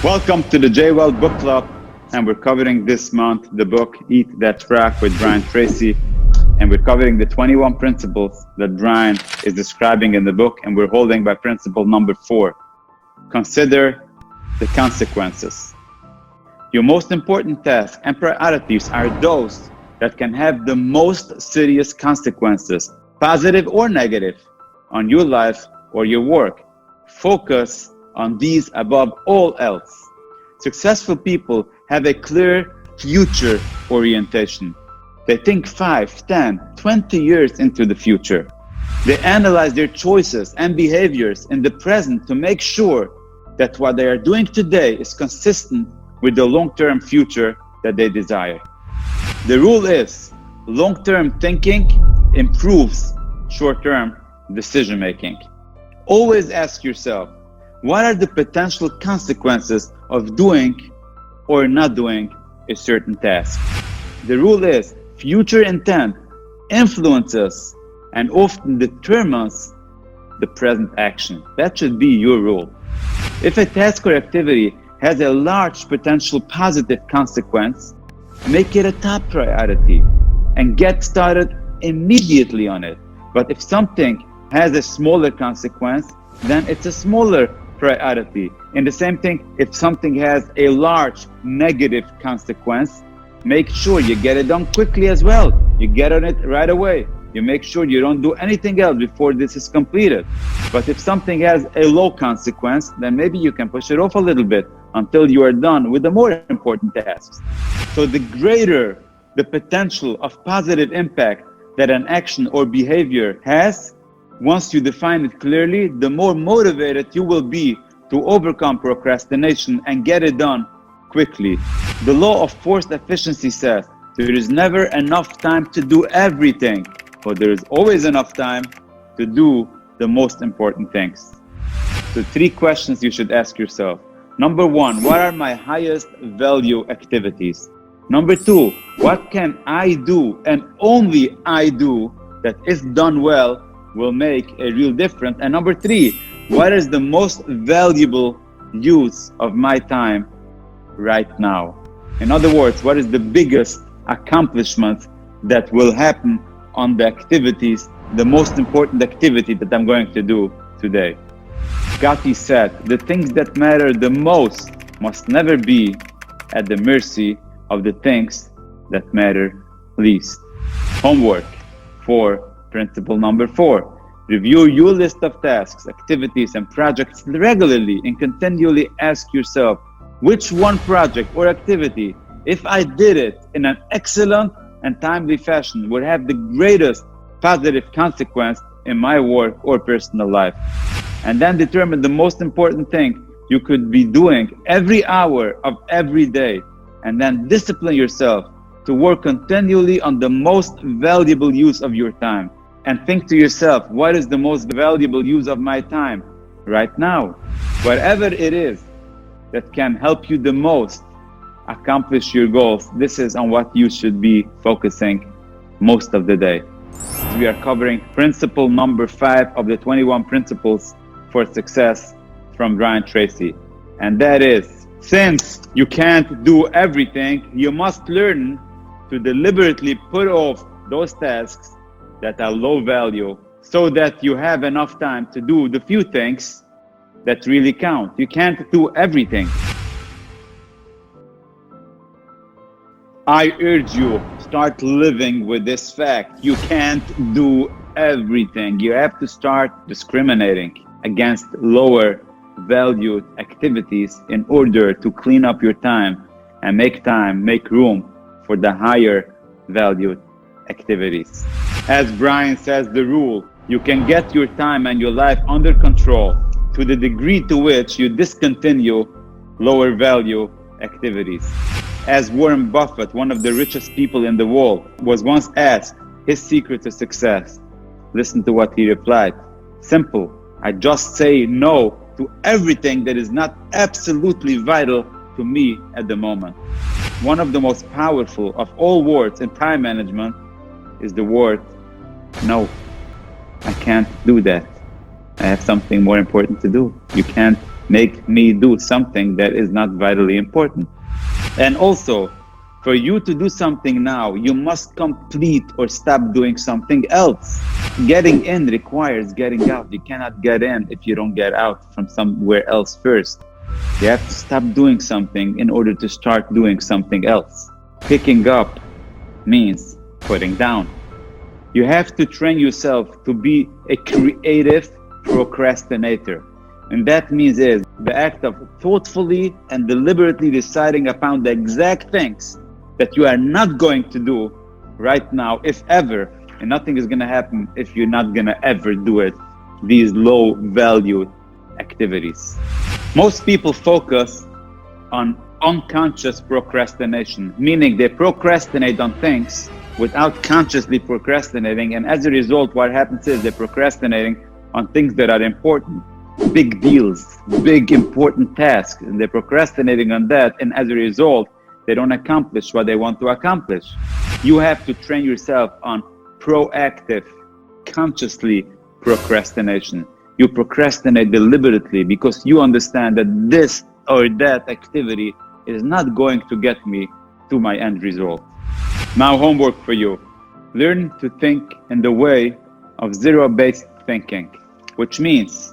Welcome to the J-Well Book Club, and we're covering this month the book Eat That Frog with Brian Tracy, and we're covering the 21 principles that Brian is describing in the book, and we're holding by principle number 4. Consider the consequences. Your most important tasks and priorities are those that can have the most serious consequences, positive or negative, on your life or your work. Focus on these above all else. Successful people have a clear future orientation. They think 5, 10, 20 years into the future. They analyze their choices and behaviors in the present to make sure that what they are doing today is consistent with the long-term future that they desire. The rule is, long-term thinking improves short-term decision-making. Always ask yourself, what are the potential consequences of doing or not doing a certain task? The rule is, future intent influences and often determines the present action. That should be your rule. If a task or activity has a large potential positive consequence, make it a top priority and get started immediately on it. But if something has a smaller consequence, then it's a smaller priority. And the same thing, if something has a large negative consequence, make sure you get it done quickly as well. You get on it right away. You make sure you don't do anything else before this is completed. But if something has a low consequence, then maybe you can push it off a little bit until you are done with the more important tasks. So the greater the potential of positive impact that an action or behavior has, once you define it clearly, the more motivated you will be to overcome procrastination and get it done quickly. The law of forced efficiency says there is never enough time to do everything, but there is always enough time to do the most important things. So 3 questions you should ask yourself. Number 1, what are my highest value activities? Number 2, what can I do and only I do that if done well will make a real difference? And number 3, what is the most valuable use of my time right now? In other words, what is the biggest accomplishment that will happen on the activities, the most important activity that I'm going to do today? Gandhi said, the things that matter the most must never be at the mercy of the things that matter least. Homework for principle number 4. Review your list of tasks, activities, and projects regularly and continually ask yourself, which one project or activity, if I did it in an excellent and timely fashion, would have the greatest positive consequence in my work or personal life? And then determine the most important thing you could be doing every hour of every day. And then discipline yourself to work continually on the most valuable use of your time. And think to yourself, what is the most valuable use of my time right now? Whatever it is that can help you the most accomplish your goals, this is on what you should be focusing most of the day. We are covering principle number 5 of the 21 principles for success from Brian Tracy. And that is, since you can't do everything, you must learn to deliberately put off those tasks that are low value so that you have enough time to do the few things that really count. You can't do everything. I urge you, start living with this fact. You can't do everything. You have to start discriminating against lower valued activities in order to clean up your time and make room for the higher valued activities. As Brian says, the rule, you can get your time and your life under control to the degree to which you discontinue lower value activities. As Warren Buffett, one of the richest people in the world, was once asked his secret to success, listen to what he replied. Simple. I just say no to everything that is not absolutely vital to me at the moment. One of the most powerful of all words in time management is the word no. I can't do that. I have something more important to do. You can't make me do something that is not vitally important. And also, for you to do something now, you must complete or stop doing something else. Getting in requires getting out. You cannot get in if you don't get out from somewhere else first. You have to stop doing something in order to start doing something else. Picking up means putting down. You have to train yourself to be a creative procrastinator. And that means is the act of thoughtfully and deliberately deciding upon the exact things that you are not going to do right now, if ever, and nothing is going to happen if you're not going to ever do it, these low value activities. Most people focus on unconscious procrastination, meaning they procrastinate on things without consciously procrastinating, and as a result, what happens is they're procrastinating on things that are important, big deals, big important tasks, and they're procrastinating on that, and as a result, they don't accomplish what they want to accomplish. You have to train yourself on proactive, consciously procrastination. You procrastinate deliberately because you understand that this or that activity is not going to get me to my end result. Now, homework for you. Learn to think in the way of zero-based thinking, which means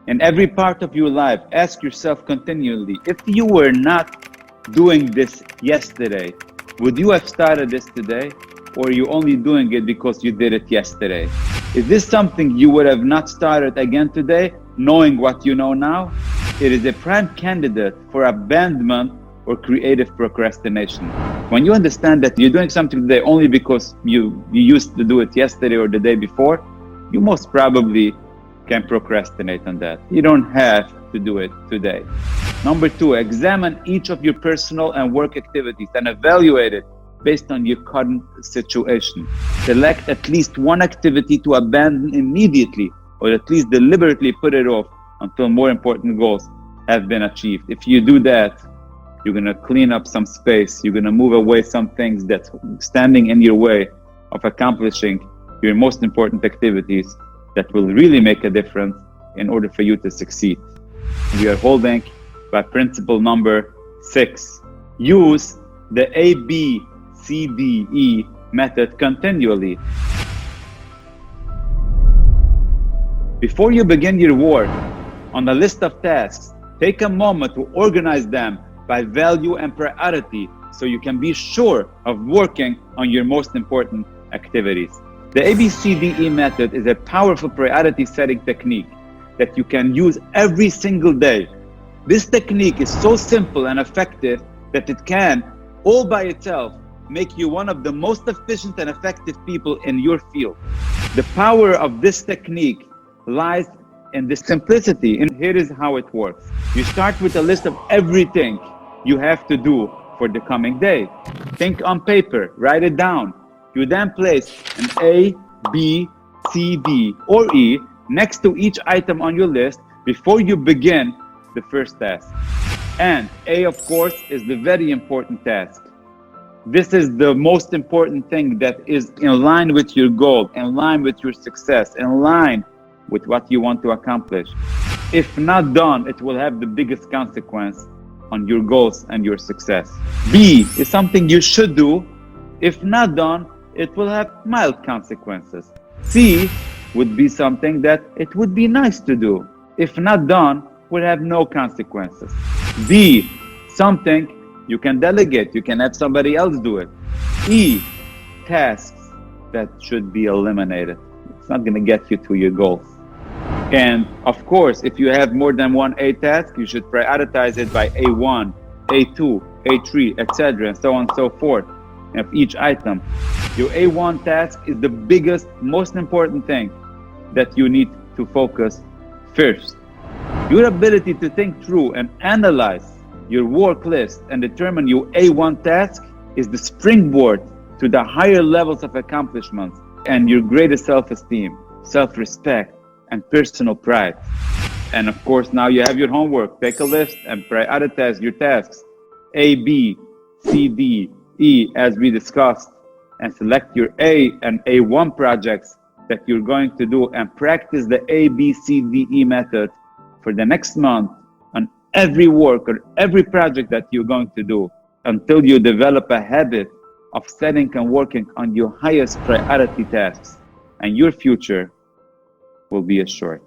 in every part of your life, ask yourself continually, if you were not doing this yesterday, would you have started this today? Or are you only doing it because you did it yesterday? Is this something you would have not started again today, knowing what you know now? It is a prime candidate for abandonment or creative procrastination. When you understand that you're doing something today only because you used to do it yesterday or the day before, you most probably can procrastinate on that. You don't have to do it today. Number 2, examine each of your personal and work activities and evaluate it based on your current situation. Select at least one activity to abandon immediately, or at least deliberately put it off until more important goals have been achieved. If you do that, you're gonna clean up some space. You're gonna move away some things that's standing in your way of accomplishing your most important activities that will really make a difference in order for you to succeed. We are holding by principle number 6. Use the ABCDE method continually. Before you begin your work on a list of tasks, take a moment to organize them by value and priority so you can be sure of working on your most important activities. The ABCDE method is a powerful priority setting technique that you can use every single day. This technique is so simple and effective that it can, all by itself, make you one of the most efficient and effective people in your field. The power of this technique lies in the simplicity, and here is how it works. You start with a list of everything you have to do for the coming day. Think on paper, write it down. You then place an A, B, C, D, or E next to each item on your list before you begin the first task. And A, of course, is the very important task. This is the most important thing that is in line with your goal, in line with your success, in line with what you want to accomplish. If not done, it will have the biggest consequence on your goals and your success. B is something you should do. If not done, it will have mild consequences. C would be something that it would be nice to do. If not done, would have no consequences. D, something you can delegate, you can have somebody else do it. E, tasks that should be eliminated. It's not gonna get you to your goals. And of course, if you have more than one A task, you should prioritize it by A1, A2, A3, etc., and so on and so forth of each item. Your A1 task is the biggest, most important thing that you need to focus first. Your ability to think through and analyze your work list and determine your A1 task is the springboard to the higher levels of accomplishments and your greater self-esteem, self-respect, and personal pride. And of course, now you have your homework. Take a list and prioritize your tasks, A, B, C, D, E, as we discussed, and select your A and A1 projects that you're going to do and practice the ABCDE method for the next month on every work or every project that you're going to do until you develop a habit of setting and working on your highest priority tasks, and your future will be assured.